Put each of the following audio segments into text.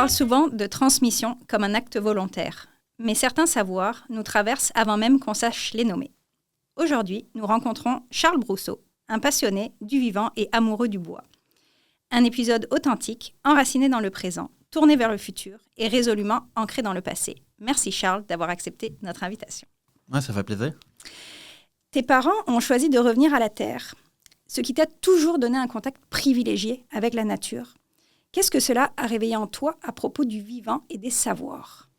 parle souvent de transmission comme un acte volontaire, mais certains savoirs nous traversent avant même qu'on sache les nommer. Aujourd'hui, nous rencontrons Charles Brousseau, un passionné du vivant et amoureux du bois. Un épisode authentique, enraciné dans le présent, tourné vers le futur et résolument ancré dans le passé. Merci Charles d'avoir accepté notre invitation. Ouais, ça fait plaisir. Tes parents ont choisi de revenir à la terre, ce qui t'a toujours donné un contact privilégié avec la nature. Qu'est-ce que cela a réveillé en toi à propos du vivant et des savoirs?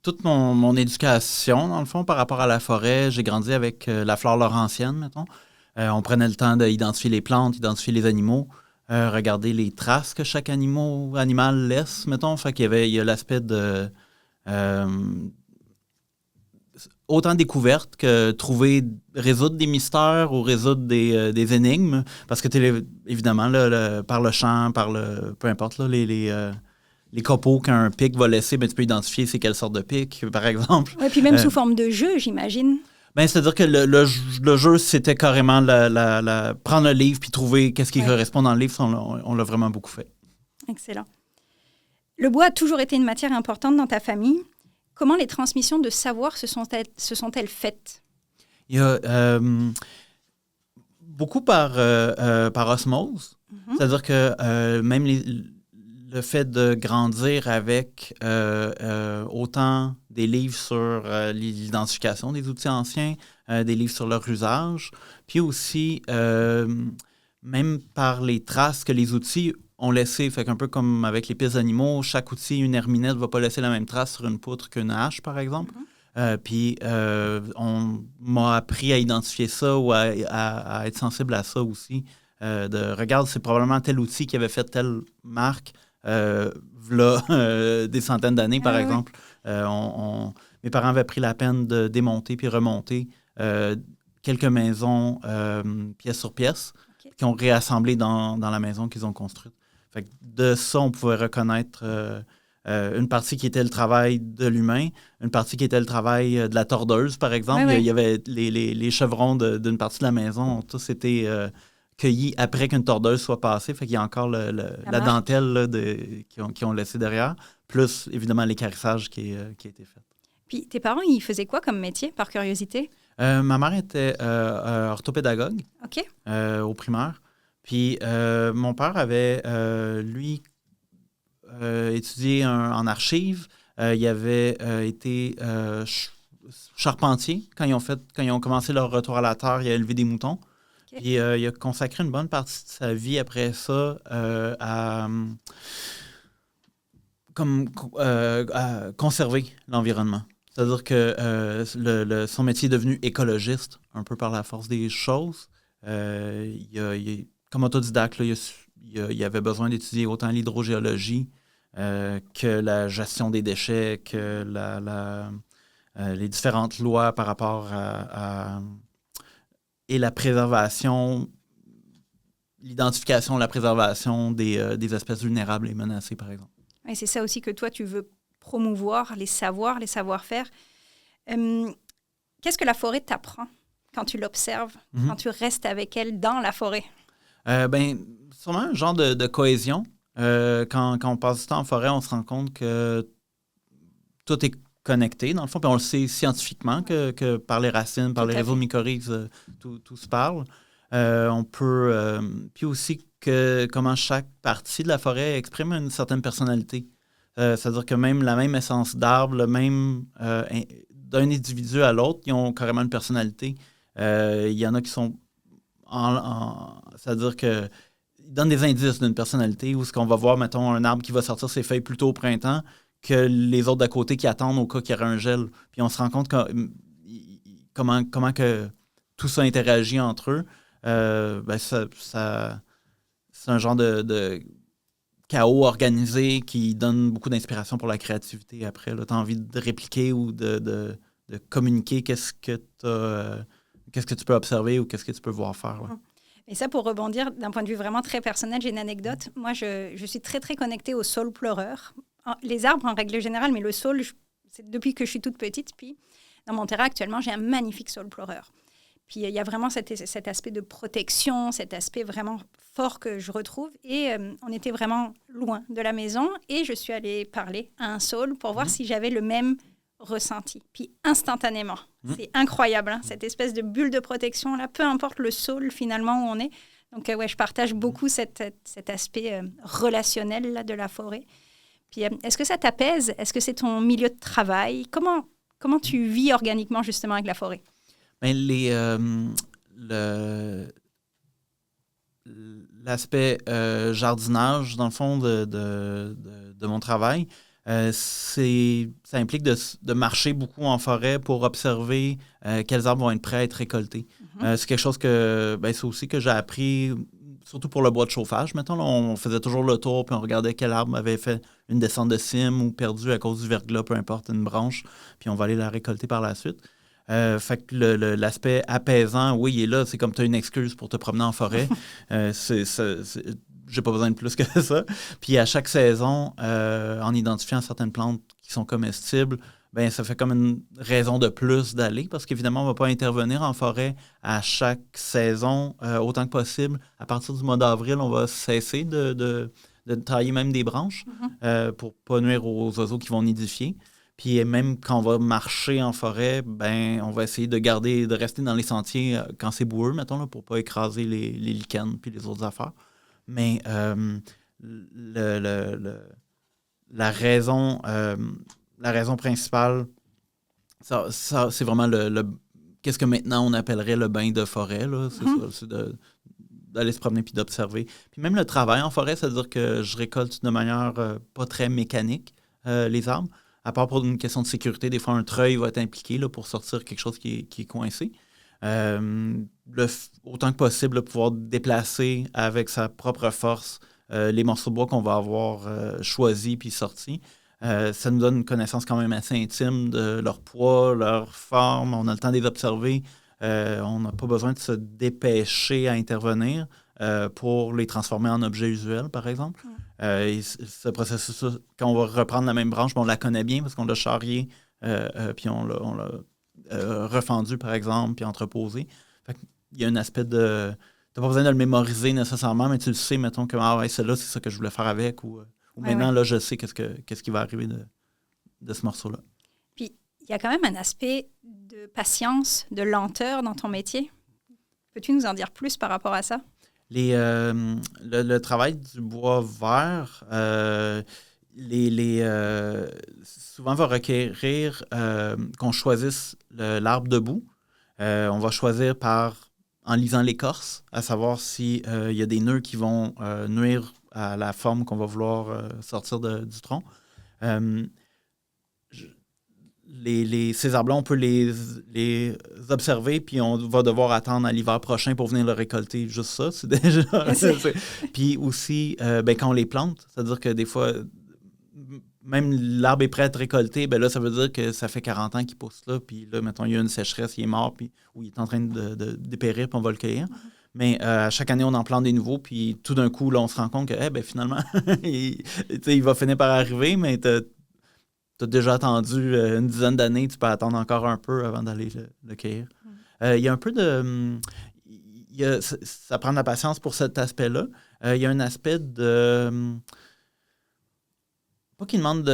Toute mon éducation, dans le fond, par rapport à la forêt, j'ai grandi avec la flore laurentienne, mettons. On prenait le temps d'identifier les plantes, identifier les animaux, regarder les traces que chaque animal laisse, mettons. Fait qu'il y a l'aspect de... autant découverte que résoudre des mystères ou résoudre des énigmes. Parce que, évidemment, là, par le champ, peu importe, là, les copeaux qu'un pic va laisser, ben, tu peux identifier c'est quelle sorte de pic, par exemple. Oui, puis même sous forme de jeu, j'imagine. Ben, c'est-à-dire que le jeu, c'était carrément prendre le livre puis trouver qu'est-ce qui correspond dans le livre. On l'a vraiment beaucoup fait. Excellent. Le bois a toujours été une matière importante dans ta famille. Comment les transmissions de savoir se sont-elles faites? Il y a beaucoup par osmose. Mm-hmm. C'est-à-dire que même le fait de grandir avec autant des livres sur l'identification des outils anciens, des livres sur leur usage, puis aussi même par les traces que les outils ont laissées. Fait qu'un peu comme avec les pistes d'animaux, chaque outil, une herminette ne va pas laisser la même trace sur une poutre qu'une hache, par exemple. Mm-hmm. Puis on m'a appris à identifier ça ou à être sensible à ça aussi. Regarde, c'est probablement tel outil qui avait fait telle marque des centaines d'années, par exemple. Mes parents avaient pris la peine de démonter puis remonter quelques maisons pièce sur pièce, qui ont réassemblé dans la maison qu'ils ont construite. Fait que de ça, on pouvait reconnaître une partie qui était le travail de l'humain, une partie qui était le travail de la tordeuse, par exemple. Il y avait les chevrons d'une partie de la maison, ont tous été cueillis après qu'une tordeuse soit passée. Fait qu'il y a encore la dentelle là, qui ont laissé derrière, plus évidemment l'équarrissage qui a été fait. Puis tes parents, ils faisaient quoi comme métier, par curiosité? Ma mère était orthopédagogue au primaire. Puis mon père avait, lui, étudié en archives. Il avait été charpentier. Quand ils ont commencé leur retour à la terre, il a élevé des moutons. Puis il a consacré une bonne partie de sa vie après ça à conserver l'environnement. C'est-à-dire que son métier est devenu écologiste, un peu par la force des choses. Comme autodidacte, là, il avait besoin d'étudier autant l'hydrogéologie que la gestion des déchets, que les différentes lois par rapport et la préservation, l'identification, la préservation des espèces vulnérables et menacées, par exemple. Et c'est ça aussi que toi, tu veux promouvoir, les savoirs, les savoir-faire. Qu'est-ce que la forêt t'apprend quand tu l'observes, quand tu restes avec elle dans la forêt? Sûrement un genre de cohésion. Quand on passe du temps en forêt, on se rend compte que tout est connecté, dans le fond, puis on le sait scientifiquement que par les racines, par les réseaux de mycorhizes, tout se parle. On peut... puis aussi comment chaque partie de la forêt exprime une certaine personnalité. C'est-à-dire que même la même essence d'arbre, d'un individu à l'autre, ils ont carrément une personnalité. Il y en a qui sont... c'est-à-dire que ils donnent des indices d'une personnalité où ce qu'on va voir, mettons, un arbre qui va sortir ses feuilles plus tôt au printemps que les autres d'à côté qui attendent au cas qu'il y aurait un gel. Puis on se rend compte comment que tout ça interagit entre eux. C'est un genre de chaos organisé qui donne beaucoup d'inspiration pour la créativité après. Tu as envie de répliquer ou de communiquer qu'est-ce que tu peux observer ou qu'est-ce que tu peux voir faire. Là. Et ça, pour rebondir, d'un point de vue vraiment très personnel, j'ai une anecdote. Moi, je suis très, très connectée au saule pleureur. Les arbres, en règle générale, mais le saule, c'est depuis que je suis toute petite. Puis, dans mon terrain, actuellement, j'ai un magnifique saule pleureur. Puis il y a vraiment cet aspect de protection, cet aspect vraiment fort que je retrouve. Et on était vraiment loin de la maison et je suis allée parler à un saule pour voir si j'avais le même ressenti. Puis instantanément, c'est incroyable, hein, cette espèce de bulle de protection, là, peu importe le saule finalement où on est. Donc ouais, je partage beaucoup cet aspect relationnel là, de la forêt. Puis est-ce que ça t'apaise? Est-ce que c'est ton milieu de travail? Comment tu vis organiquement justement avec la forêt? Ben, l'aspect jardinage, dans le fond, de mon travail, ça implique de marcher beaucoup en forêt pour observer quels arbres vont être prêts à être récoltés. C'est quelque chose c'est aussi que j'ai appris, surtout pour le bois de chauffage. Mettons, là, on faisait toujours le tour, puis on regardait quel arbre avait fait une descente de cime ou perdu à cause du verglas, peu importe, une branche, puis on va aller la récolter par la suite. Fait que l'aspect apaisant, oui, il est là. C'est comme tu as une excuse pour te promener en forêt. J'ai pas besoin de plus que ça. Puis à chaque saison, en identifiant certaines plantes qui sont comestibles, ben ça fait comme une raison de plus d'aller parce qu'évidemment, on ne va pas intervenir en forêt à chaque saison autant que possible. À partir du mois d'avril, on va cesser de tailler même des branches pour ne pas nuire aux oiseaux qui vont nidifier. Puis même quand on va marcher en forêt, ben on va essayer de rester dans les sentiers quand c'est boueux, mettons, là, pour ne pas écraser les lichens puis les autres affaires. Mais la raison principale, ça c'est vraiment qu'est-ce que maintenant on appellerait le bain de forêt, là, c'est ça, c'est d'aller se promener puis d'observer. Puis même le travail en forêt, c'est-à-dire que je récolte de manière pas très mécanique les arbres. À part pour une question de sécurité, des fois, un treuil va être impliqué là, pour sortir quelque chose qui est coincé. Autant que possible, là, pouvoir déplacer avec sa propre force les morceaux de bois qu'on va avoir choisis puis sortis. Ça nous donne une connaissance quand même assez intime de leur poids, leur forme. On a le temps de les observer. On n'a pas besoin de se dépêcher à intervenir pour les transformer en objets usuels, par exemple. Et ce processus, quand on va reprendre la même branche, on la connaît bien parce qu'on l'a charriée, puis on l'a refendu, par exemple, puis entreposé. Il y a un aspect de... Tu n'as pas besoin de le mémoriser nécessairement, mais tu le sais, mettons, que celle-là, c'est ça que je voulais faire avec, ou maintenant, là, je sais qu'est-ce qui va arriver de ce morceau-là. Puis, il y a quand même un aspect de patience, de lenteur dans ton métier. Peux-tu nous en dire plus par rapport à ça? Le travail du bois vert, souvent va requérir qu'on choisisse l'arbre debout. On va choisir en lisant l'écorce, à savoir s'il y a des nœuds qui vont nuire à la forme qu'on va vouloir sortir du tronc. Ces arbres-là, on peut les observer, puis on va devoir attendre à l'hiver prochain pour venir le récolter. Juste ça, c'est déjà... Puis aussi, quand on les plante, c'est-à-dire que des fois, même l'arbre est prêt à être récolté, ben là, ça veut dire que ça fait 40 ans qu'il pousse là, puis là, mettons, il y a une sécheresse, il est mort, puis ou il est en train de dépérir, puis on va le cueillir. Mais chaque année, on en plante des nouveaux, puis tout d'un coup, là, on se rend compte que, finalement, il va finir par arriver, mais tu as déjà attendu une dizaine d'années, tu peux attendre encore un peu avant d'aller le cueillir. Il y a un peu de... ça prend de la patience pour cet aspect-là. Il y a un aspect de... pas qui demande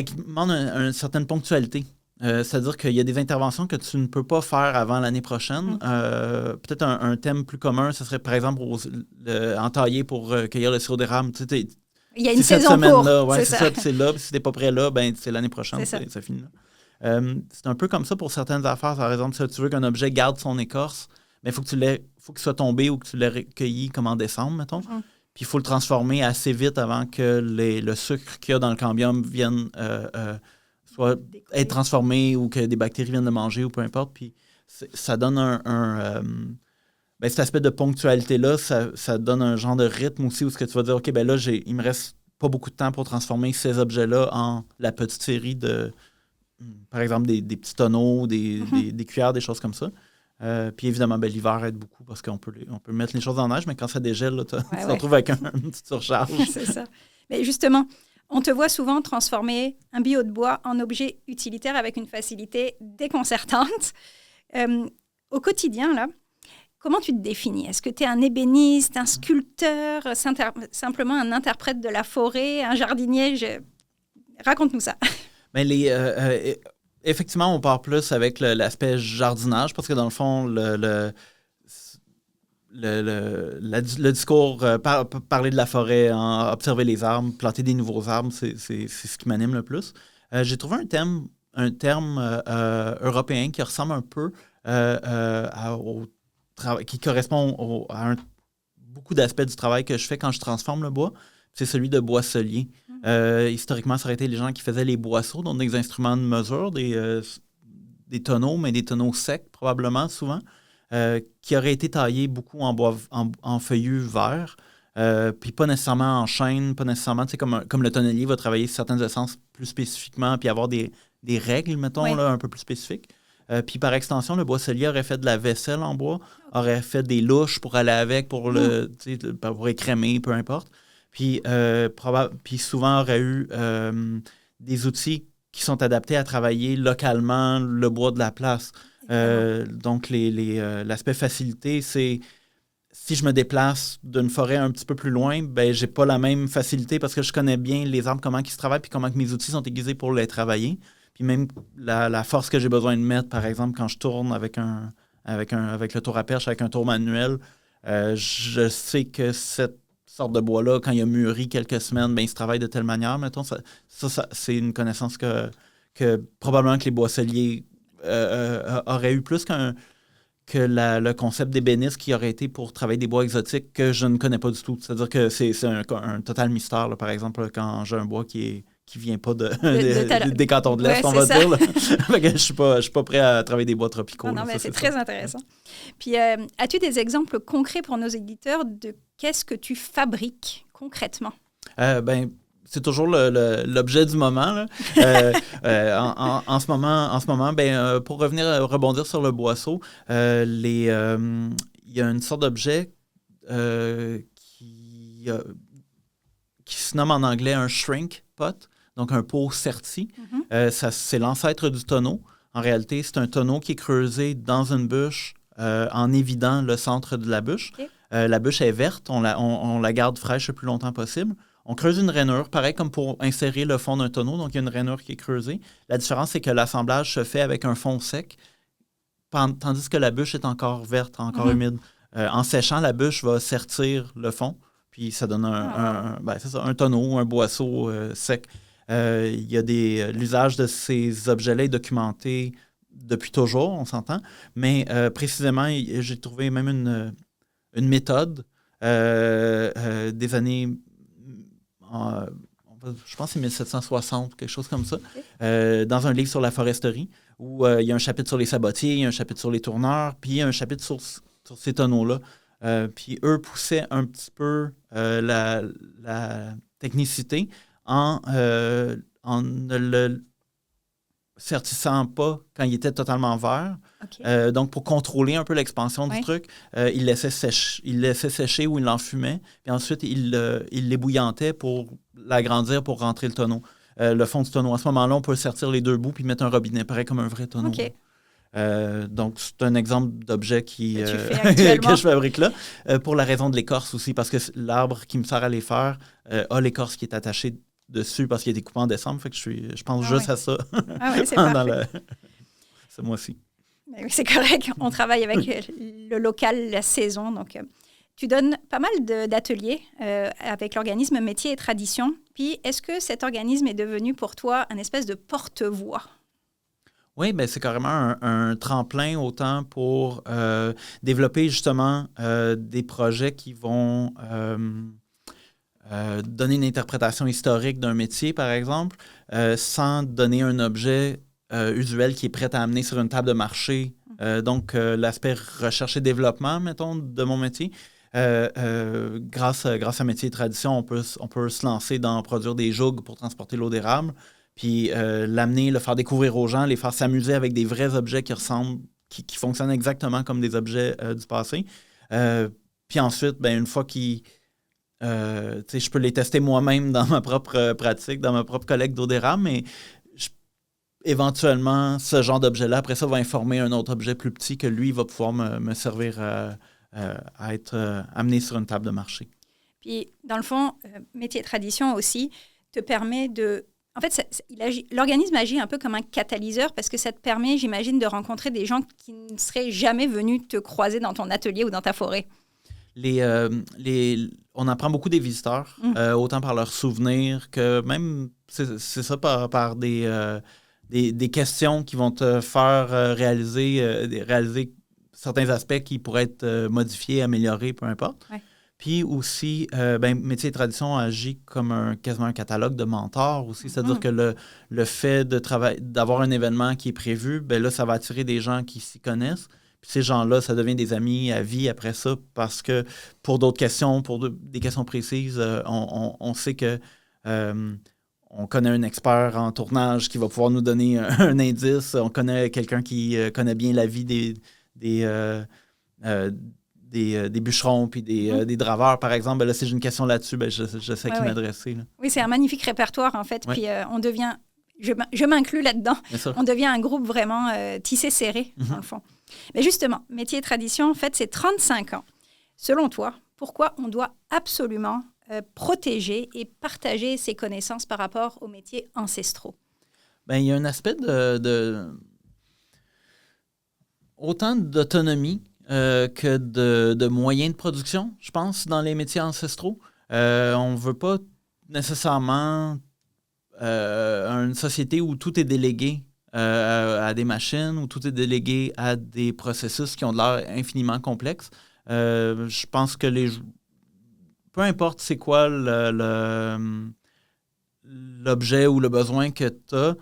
qui demande une certaine ponctualité. C'est-à-dire qu'il y a des interventions que tu ne peux pas faire avant l'année prochaine. Peut-être un thème plus commun, ce serait par exemple entailler pour cueillir le sirop d'érable. Tu sais, il y a une saison pour. Ouais, c'est ça. Puis c'est là. Puis si t'es pas prêt là, c'est l'année prochaine. Ça finit là. C'est un peu comme ça pour certaines affaires. Par exemple, si tu veux qu'un objet garde son écorce, il faut qu'il soit tombé ou que tu l'aies recueilli comme en décembre, mettons. Puis il faut le transformer assez vite avant que le sucre qu'il y a dans le cambium vienne soit être transformé ou que des bactéries viennent le manger ou peu importe. Puis ça donne cet aspect de ponctualité-là, ça donne un genre de rythme aussi où ce que tu vas dire, OK, là, il me reste pas beaucoup de temps pour transformer ces objets-là en la petite série de, par exemple, des petits tonneaux, des cuillères, des choses comme ça. Puis évidemment, l'hiver aide beaucoup parce qu'on peut mettre les choses en neige, mais quand ça dégèle, là, tu te retrouves avec une petite surcharge. C'est ça. Mais justement, on te voit souvent transformer un bio de bois en objet utilitaire avec une facilité déconcertante. Au quotidien, là, comment tu te définis? Est-ce que tu es un ébéniste, un sculpteur, simplement un interprète de la forêt, un jardinier? Raconte-nous ça. Mais effectivement, on part plus avec l'aspect jardinage parce que dans le fond, le discours, parler de la forêt, observer les arbres, planter des nouveaux arbres, c'est ce qui m'anime le plus. J'ai trouvé un terme européen qui ressemble un peu au travail, qui correspond à beaucoup d'aspects du travail que je fais quand je transforme le bois. C'est celui de boisselier. Historiquement, ça aurait été les gens qui faisaient les boisseaux, donc des instruments de mesure, des tonneaux, mais des tonneaux secs probablement, souvent, qui auraient été taillés beaucoup en bois, en feuillus verts, puis pas nécessairement en chêne, pas nécessairement, tu sais, comme le tonnelier va travailler certaines essences plus spécifiquement, puis avoir des règles, mettons, oui. là, un peu plus spécifiques. Puis par extension, le boisselier aurait fait de la vaisselle en bois, aurait fait des louches pour aller avec, pour écrémer, peu importe. Puis souvent aurait eu des outils qui sont adaptés à travailler localement le bois de la place. Donc, l'aspect facilité, c'est si je me déplace d'une forêt un petit peu plus loin, ben j'ai pas la même facilité parce que je connais bien les arbres, comment ils se travaillent, puis comment que mes outils sont aiguisés pour les travailler. Puis même la force que j'ai besoin de mettre, par exemple, quand je tourne avec le tour à perche, avec un tour manuel, je sais que cette sorte de bois-là, quand il a mûri quelques semaines, ben il se travaille de telle manière, mettons. Ça c'est une connaissance que probablement que les boisseliers auraient eu plus que le concept d'ébéniste qui aurait été pour travailler des bois exotiques que je ne connais pas du tout. C'est-à-dire que c'est un total mystère, là, par exemple, là, quand j'ai un bois qui vient pas des cantons de l'Est, on va dire. Fait que je suis pas prêt à travailler des bois tropicaux. Non, mais c'est très intéressant. Puis, as-tu des exemples concrets pour nos éditeurs de qu'est-ce que tu fabriques concrètement? C'est toujours l'objet du moment. Là. En ce moment, pour rebondir sur le boisseau, il y a une sorte d'objet qui se nomme en anglais un shrink pot, donc un pot serti. C'est l'ancêtre du tonneau. En réalité, c'est un tonneau qui est creusé dans une bûche en évidant le centre de la bûche. Okay. La bûche est verte, on la garde fraîche le plus longtemps possible. On creuse une rainure, pareil comme pour insérer le fond d'un tonneau, donc il y a une rainure qui est creusée. La différence, c'est que l'assemblage se fait avec un fond sec, tandis que la bûche est encore verte, encore humide. En séchant, la bûche va sertir le fond, puis ça donne un tonneau, un boisseau sec. Il y a l'usage de ces objets-là est documenté depuis toujours, on s'entend, mais précisément, j'ai trouvé même une méthode des années... je pense que c'est 1760, quelque chose comme ça, dans un livre sur la foresterie, où il y a un chapitre sur les sabotiers, il y a un chapitre sur les tourneurs, puis il y a un chapitre sur ces tonneaux-là. Puis eux poussaient un petit peu la technicité en ne le sertissant pas quand il était totalement vert. Okay. Donc, pour contrôler un peu l'expansion du truc, il laissait sécher ou il l'enfumait. Puis ensuite, il l'ébouillantait pour l'agrandir, pour rentrer le tonneau. Le fond du tonneau. À ce moment-là, on peut sertir les deux bouts puis mettre un robinet, pareil comme un vrai tonneau. Okay. Donc, c'est un exemple d'objet que je fabrique là. Pour la raison de l'écorce aussi, parce que l'arbre qui me sert à les faire a l'écorce qui est attachée dessus parce qu'il a été coupé en décembre. Fait que je pense juste à ça. C'est parfait. Ce mois-ci. Oui, c'est correct. On travaille avec le local, la saison. Donc, tu donnes pas mal d'ateliers avec l'organisme Métiers et Traditions. Puis, est-ce que cet organisme est devenu pour toi un espèce de porte-voix? Oui, ben c'est carrément un tremplin autant pour développer justement des projets qui vont donner une interprétation historique d'un métier, par exemple, sans donner un objet usuel qui est prêt à amener sur une table de marché. Donc, l'aspect recherche et développement, mettons, de mon métier. Grâce à Métiers et Traditions, on peut se lancer dans produire des jougs pour transporter l'eau d'érable, puis l'amener, le faire découvrir aux gens, les faire s'amuser avec des vrais objets qui ressemblent, qui fonctionnent exactement comme des objets du passé. Puis ensuite, une fois je peux les tester moi-même dans ma propre pratique, dans ma propre collecte d'eau d'érable, mais éventuellement, ce genre d'objet-là, après ça, va informer un autre objet plus petit que lui va pouvoir me servir à être amené sur une table de marché. Puis, dans le fond, métier et tradition aussi te permet de... En fait, l'organisme agit un peu comme un catalyseur parce que ça te permet, j'imagine, de rencontrer des gens qui ne seraient jamais venus te croiser dans ton atelier ou dans ta forêt. On apprend beaucoup des visiteurs, autant par leurs souvenirs que même, c'est ça, par des questions qui vont te faire réaliser certains aspects qui pourraient être modifiés, améliorés, peu importe. Ouais. Puis aussi, Métier et Tradition agit comme quasiment un catalogue de mentors aussi. C'est-à-dire que le fait d'avoir un événement qui est prévu, ben là, ça va attirer des gens qui s'y connaissent. Puis ces gens-là, ça devient des amis à vie après ça parce que pour d'autres questions, des questions précises, on sait que on connaît un expert en tournage qui va pouvoir nous donner un indice. On connaît quelqu'un qui connaît bien la vie des bûcherons puis des draveurs, par exemple. Ben là, si j'ai une question là-dessus, ben je sais à qui m'adresser. Là. Oui, c'est un magnifique répertoire, en fait. Ouais. Puis on devient... Je m'inclus là-dedans. On devient un groupe vraiment tissé serré, dans le fond. Mais justement, Métier et Tradition, en fait, c'est 35 ans. Selon toi, pourquoi on doit absolument protéger et partager ses connaissances par rapport aux métiers ancestraux? Bien, il y a un aspect autant d'autonomie que de moyens de production, je pense, dans les métiers ancestraux. On ne veut pas nécessairement une société où tout est délégué à des machines, où tout est délégué à des processus qui ont de l'air infiniment complexes. Je pense que peu importe c'est quoi l'objet ou le besoin que tu as,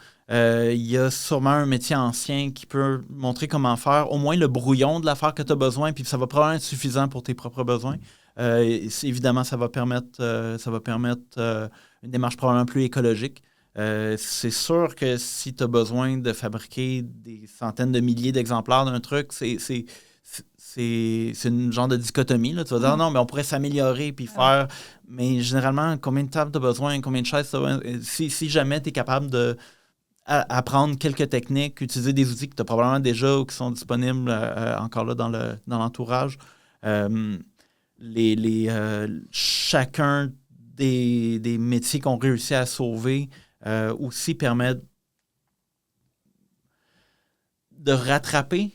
il y a sûrement un métier ancien qui peut montrer comment faire, au moins le brouillon de l'affaire que tu as besoin, puis ça va probablement être suffisant pour tes propres besoins. Évidemment, ça va permettre une démarche probablement plus écologique. C'est sûr que si tu as besoin de fabriquer des centaines de milliers d'exemplaires d'un truc, c'est une genre de dichotomie. Là. Tu vas dire, non, mais on pourrait s'améliorer puis faire... Mais généralement, combien de tables tu as besoin, combien de chaises tu as besoin? Si jamais tu es capable d'apprendre quelques techniques, utiliser des outils que tu as probablement déjà ou qui sont disponibles encore là dans l'entourage, chacun des métiers qu'on réussit à sauver aussi permet de rattraper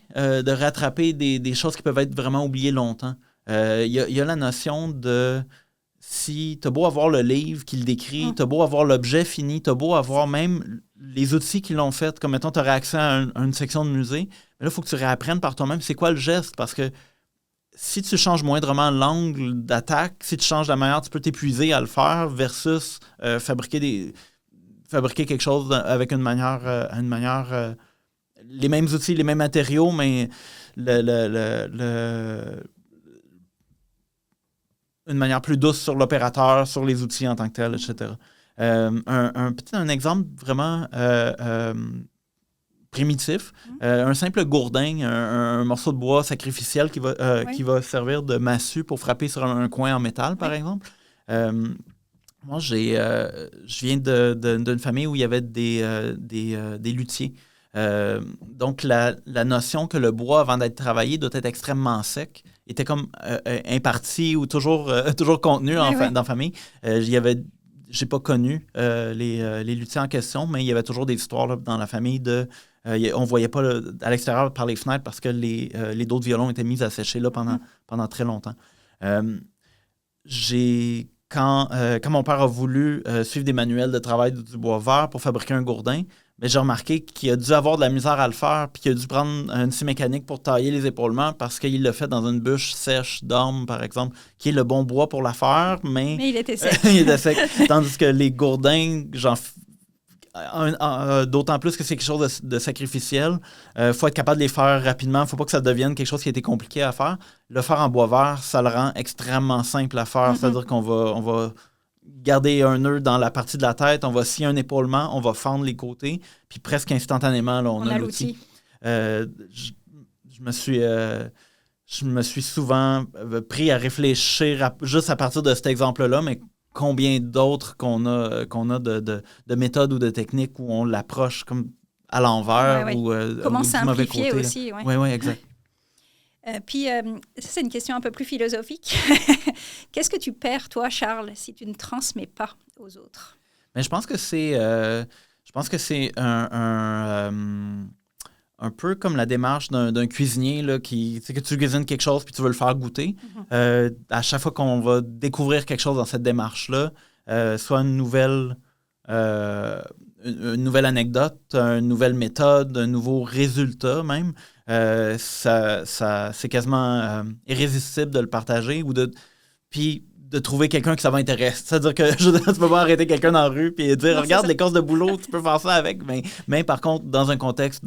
des choses qui peuvent être vraiment oubliées longtemps. Il y a la notion de si tu as beau avoir le livre qui le décrit, tu as beau avoir l'objet fini, tu as beau avoir même les outils qui l'ont fait, comme mettons, tu aurais accès à une section de musée, mais là, il faut que tu réapprennes par toi-même c'est quoi le geste, parce que si tu changes moindrement l'angle d'attaque, si tu changes la manière, tu peux t'épuiser à le faire versus fabriquer quelque chose avec une manière les mêmes outils, les mêmes matériaux, mais une manière plus douce sur l'opérateur, sur les outils en tant que tel, etc. Un exemple vraiment primitif, un simple gourdin, un morceau de bois sacrificiel qui va servir de massue pour frapper sur un coin en métal, par exemple. Moi, je viens d'une famille où il y avait des luthiers. Donc, la notion que le bois, avant d'être travaillé, doit être extrêmement sec, était comme imparti ou toujours contenu dans la famille. J'ai pas connu les luthiers en question, mais il y avait toujours des histoires là, dans la famille on voyait pas à l'extérieur par les fenêtres parce que les dos de violon étaient mis à sécher là pendant très longtemps. Quand mon père a voulu suivre des manuels de travail du bois vert pour fabriquer un gourdin, mais j'ai remarqué qu'il a dû avoir de la misère à le faire puis qu'il a dû prendre une scie mécanique pour tailler les épaulements parce qu'il l'a fait dans une bûche sèche d'orme, par exemple, qui est le bon bois pour la faire, mais il était sec. Il était sec. Tandis que les gourdins, d'autant plus que c'est quelque chose de sacrificiel, faut être capable de les faire rapidement. Faut pas que ça devienne quelque chose qui a été compliqué à faire. Le faire en bois vert, ça le rend extrêmement simple à faire. C'est-à-dire qu'on va garder un nœud dans la partie de la tête, on va scier un épaulement, on va fendre les côtés, puis presque instantanément, là, on a l'outil. Je me suis souvent pris à réfléchir juste à partir de cet exemple-là, mais combien d'autres qu'on a de méthodes ou de techniques où on l'approche comme à l'envers Ouais. ou Comment ou du mauvais simplifier côté. aussi, ouais. Oui, exact. Puis, ça, c'est une question un peu plus philosophique. Qu'est-ce que tu perds, toi, Charles, si tu ne transmets pas aux autres? Mais je pense que c'est un peu comme la démarche d'un cuisinier là, qui, tu sais, que tu cuisines quelque chose puis tu veux le faire goûter. À chaque fois qu'on va découvrir quelque chose dans cette démarche-là, soit une nouvelle anecdote, une nouvelle méthode, un nouveau résultat même, c'est quasiment irrésistible de le partager puis de trouver quelqu'un que ça va intéresser. C'est-à-dire que tu peux pas arrêter quelqu'un dans la rue et dire « Regarde les courses de boulot, tu peux faire ça avec. » Mais par contre, dans un contexte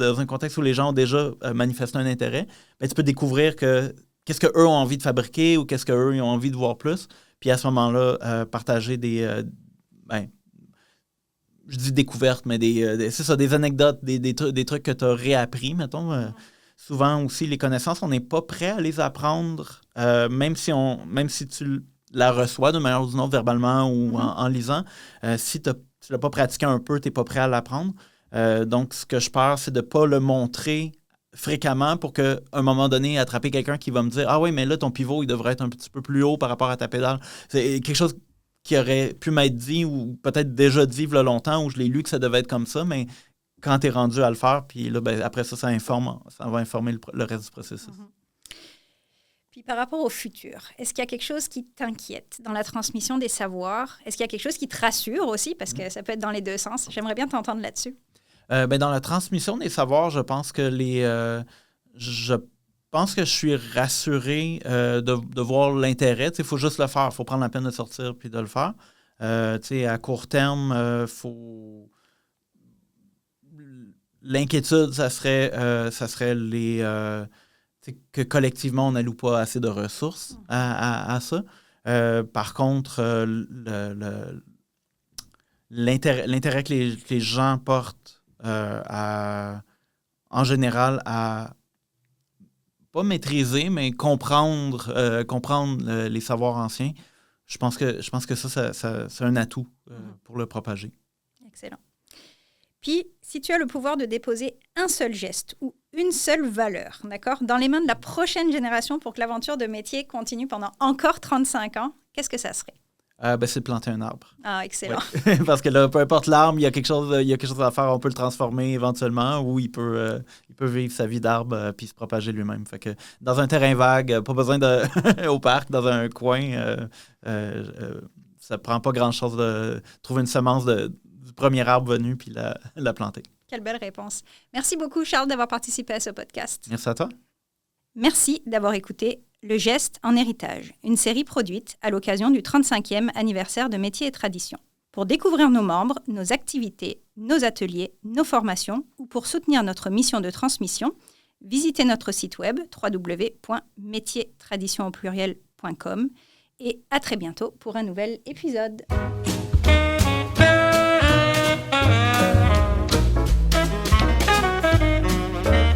où les gens ont déjà manifesté un intérêt, ben, tu peux découvrir qu'est-ce qu'eux ont envie de fabriquer ou qu'est-ce qu'eux ont envie de voir plus. Puis à ce moment-là, partager je dis découvertes, mais c'est ça, des anecdotes, des trucs que tu as réappris, mettons. Souvent aussi, les connaissances, on n'est pas prêt à les apprendre, même si tu la reçois d'une manière ou d'une autre, verbalement ou en lisant. Si tu ne l'as pas pratiqué un peu, tu n'es pas prêt à l'apprendre. Donc, ce que je peur, c'est de ne pas le montrer fréquemment pour qu'à un moment donné, attraper quelqu'un qui va me dire « Ah oui, mais là, ton pivot, il devrait être un petit peu plus haut par rapport à ta pédale. » C'est quelque chose qui aurait pu m'être dit ou peut-être déjà dit il y a longtemps où je l'ai lu que ça devait être comme ça, mais quand tu es rendu à le faire, puis là, ben, après ça va informer le reste du processus. Puis par rapport au futur, est-ce qu'il y a quelque chose qui t'inquiète dans la transmission des savoirs? Est-ce qu'il y a quelque chose qui te rassure aussi? Parce que ça peut être dans les deux sens. J'aimerais bien t'entendre là-dessus. Dans la transmission des savoirs, je pense que je suis rassuré de voir l'intérêt. Il faut juste le faire. Il faut prendre la peine de sortir puis de le faire. À court terme, l'inquiétude, ça serait que collectivement, on n'alloue pas assez de ressources à ça. Par contre, l'intérêt que les gens portent en général à pas maîtriser, mais comprendre les savoirs anciens, je pense que ça c'est un atout pour le propager. Excellent. Puis, si tu as le pouvoir de déposer un seul geste ou une seule valeur, d'accord, dans les mains de la prochaine génération pour que l'aventure de métier continue pendant encore 35 ans, qu'est-ce que ça serait? C'est de planter un arbre. Ah, excellent. Oui. Parce que là, peu importe l'arbre, il y a quelque chose à faire. On peut le transformer éventuellement ou il peut vivre sa vie d'arbre puis se propager lui-même. Fait que dans un terrain vague, pas besoin au parc, dans un coin, ça prend pas grand-chose de trouver une semence du premier arbre venu puis la planter. Quelle belle réponse. Merci beaucoup, Charles, d'avoir participé à ce podcast. Merci à toi. Merci d'avoir écouté Le Geste en héritage, une série produite à l'occasion du 35e anniversaire de Métiers et Traditions. Pour découvrir nos membres, nos activités, nos ateliers, nos formations ou pour soutenir notre mission de transmission, visitez notre site web www.métierstraditions.com et à très bientôt pour un nouvel épisode.